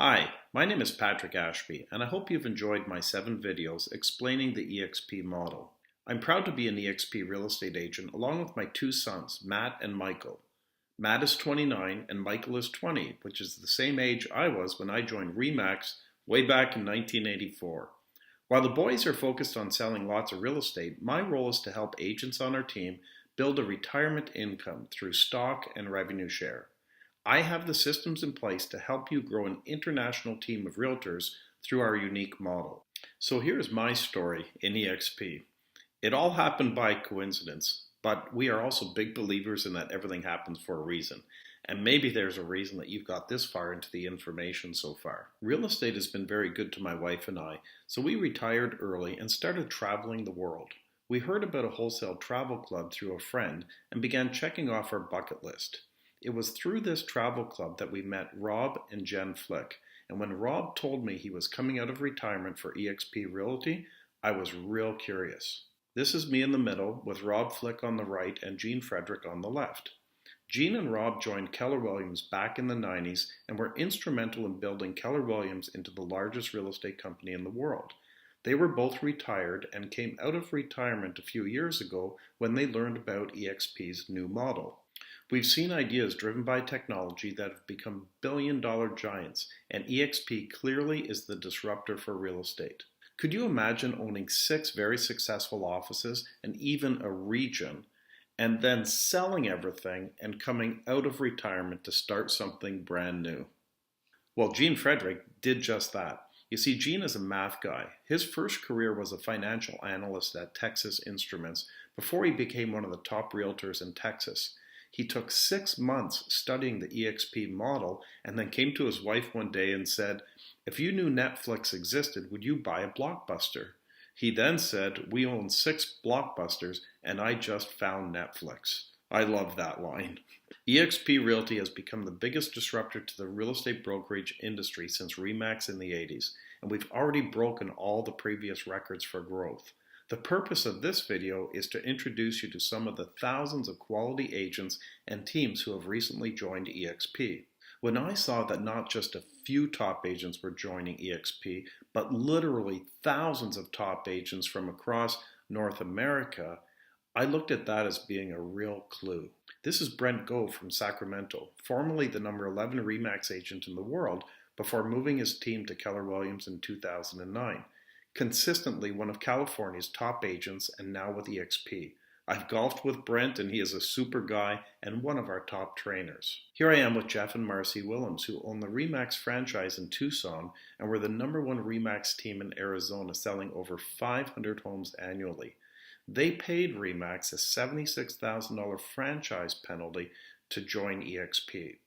Hi, my name is Patrick Ashby, and I hope you've enjoyed my 7 videos explaining the EXP model. I'm proud to be an EXP real estate agent along with my 2 sons, Matt and Michael. Matt is 29 and Michael is 20, which is the same age I was when I joined RE/MAX way back in 1984. While the boys are focused on selling lots of real estate, my role is to help agents on our team build a retirement income through stock and revenue share. I have the systems in place to help you grow an international team of realtors through our unique model. So here's my story in EXP. It all happened by coincidence, but we are also big believers in that everything happens for a reason. And maybe there's a reason that you've got this far into the information so far. Real estate has been very good to my wife and I, so we retired early and started traveling the world. We heard about a wholesale travel club through a friend and began checking off our bucket list. It was through this travel club that we met Rob and Jen Flick, and when Rob told me he was coming out of retirement for EXP Realty, I was real curious. This is me in the middle with Rob Flick on the right and Gene Frederick on the left. Gene and Rob joined Keller Williams back in the 90s and were instrumental in building Keller Williams into the largest real estate company in the world. They were both retired and came out of retirement a few years ago when they learned about EXP's new model. We've seen ideas driven by technology that have become billion-dollar giants, and EXP clearly is the disruptor for real estate. Could you imagine owning 6 very successful offices and even a region, and then selling everything and coming out of retirement to start something brand new? Well, Gene Frederick did just that. You see, Gene is a math guy. His first career was a financial analyst at Texas Instruments before he became one of the top realtors in Texas. He took 6 months studying the EXP model and then came to his wife one day and said, "If you knew Netflix existed, would you buy a Blockbuster?" He then said, "We own 6 Blockbusters and I just found Netflix." I love that line. EXP Realty has become the biggest disruptor to the real estate brokerage industry since RE/MAX in the 80s, and we've already broken all the previous records for growth. The purpose of this video is to introduce you to some of the thousands of quality agents and teams who have recently joined EXP. When I saw that not just a few top agents were joining EXP, but literally thousands of top agents from across North America, I looked at that as being a real clue. This is Brent Gove from Sacramento, formerly the number 11 RE/MAX agent in the world before moving his team to Keller Williams in 2009. Consistently one of California's top agents and now with EXP. I've golfed with Brent and he is a super guy and one of our top trainers. Here I am with Jeff and Marcy Willems, who own the RE/MAX franchise in Tucson and were the number 1 RE/MAX team in Arizona, selling over 500 homes annually. They paid RE/MAX a $76,000 franchise penalty to join EXP.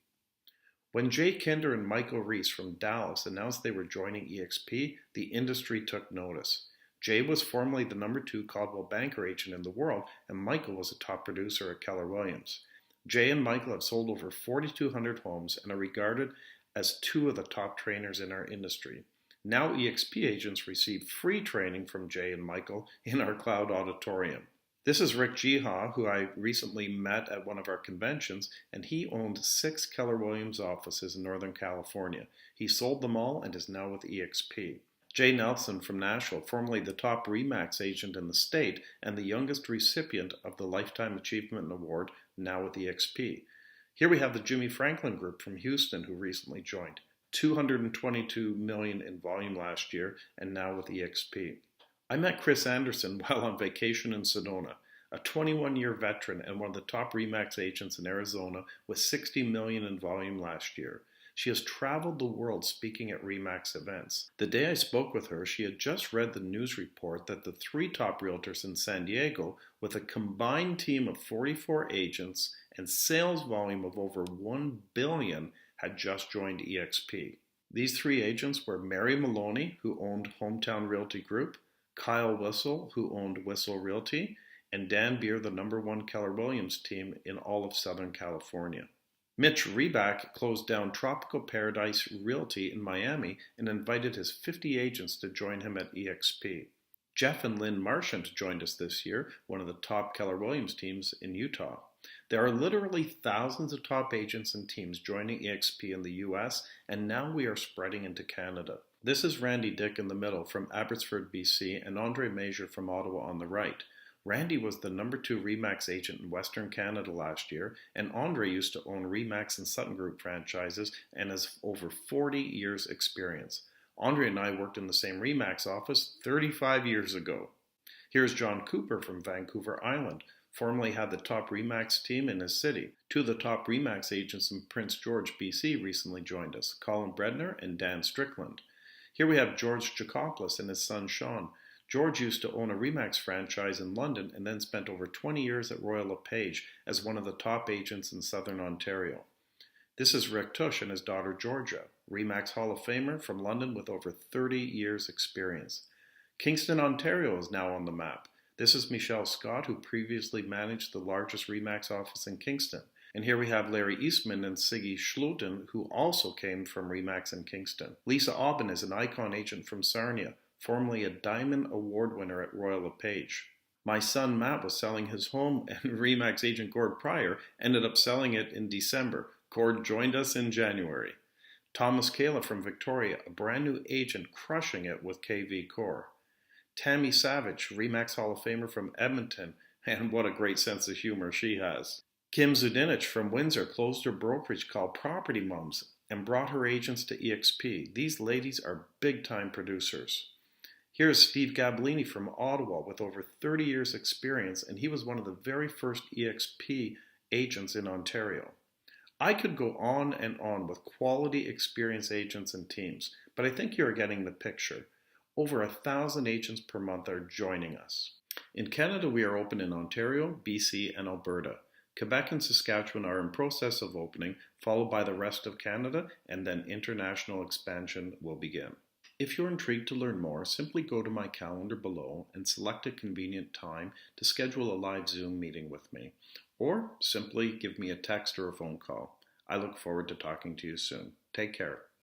When Jay Kinder and Michael Reese from Dallas announced they were joining EXP, the industry took notice. Jay was formerly the number 2 Coldwell Banker agent in the world, and Michael was a top producer at Keller Williams. Jay and Michael have sold over 4,200 homes and are regarded as 2 of the top trainers in our industry. Now EXP agents receive free training from Jay and Michael in our cloud auditorium. This is Rick Jiha, who I recently met at one of our conventions, and he owned 6 Keller Williams offices in Northern California. He sold them all and is now with EXP. Jay Nelson from Nashville, formerly the top RE/MAX agent in the state and the youngest recipient of the Lifetime Achievement Award, now with EXP. Here we have the Jimmy Franklin Group from Houston, who recently joined. $222 million in volume last year and now with EXP. I met Chris Anderson while on vacation in Sedona, a 21-year veteran and one of the top RE/MAX agents in Arizona with $60 million in volume last year. She has traveled the world speaking at RE/MAX events. The day I spoke with her, she had just read the news report that the 3 top realtors in San Diego, with a combined team of 44 agents and sales volume of over $1 billion, had just joined EXP. These 3 agents were Mary Maloney, who owned Hometown Realty Group, Kyle Whistle, who owned Whistle Realty, and Dan Beer, the number 1 Keller Williams team in all of Southern California. Mitch Reback closed down Tropical Paradise Realty in Miami and invited his 50 agents to join him at EXP. Jeff and Lynn Marchant joined us this year, one of the top Keller Williams teams in Utah. There are literally thousands of top agents and teams joining EXP in the US, and now we are spreading into Canada. This is Randy Dick in the middle from Abbotsford, BC, and Andre Major from Ottawa on the right. Randy was the #2 RE/MAX agent in Western Canada last year, and Andre used to own RE/MAX and Sutton Group franchises and has over 40 years experience. Andre and I worked in the same RE/MAX office 35 years ago. Here's John Cooper from Vancouver Island, formerly had the top RE/MAX team in his city. Two of the top RE/MAX agents in Prince George, BC recently joined us, Colin Bredner and Dan Strickland. Here we have George Jacopoulos and his son Sean. George used to own a RE/MAX franchise in London and then spent over 20 years at Royal LePage as one of the top agents in Southern Ontario. This is Rick Tush and his daughter Georgia, RE/MAX Hall of Famer from London with over 30 years experience. Kingston, Ontario is now on the map. This is Michelle Scott, who previously managed the largest RE/MAX office in Kingston. And here we have Larry Eastman and Siggy Schluten, who also came from RE/MAX in Kingston. Lisa Aubin is an icon agent from Sarnia, formerly a Diamond Award winner at Royal LePage. My son Matt was selling his home, and RE/MAX agent Gord Pryor ended up selling it in December. Gord joined us in January. Thomas Kayla from Victoria, a brand new agent crushing it with KV Core. Tammy Savage, RE/MAX Hall of Famer from Edmonton, and what a great sense of humor she has. Kim Zudinich from Windsor closed her brokerage called Property Mums and brought her agents to EXP. These ladies are big-time producers. Here's Steve Gabolini from Ottawa with over 30 years experience, and he was one of the very first EXP agents in Ontario. I could go on and on with quality experienced agents and teams, but I think you're getting the picture. Over 1,000 agents per month are joining us. In Canada, we are open in Ontario, BC, and Alberta. Quebec and Saskatchewan are in process of opening, followed by the rest of Canada, and then international expansion will begin. If you're intrigued to learn more, simply go to my calendar below and select a convenient time to schedule a live Zoom meeting with me, or simply give me a text or a phone call. I look forward to talking to you soon. Take care.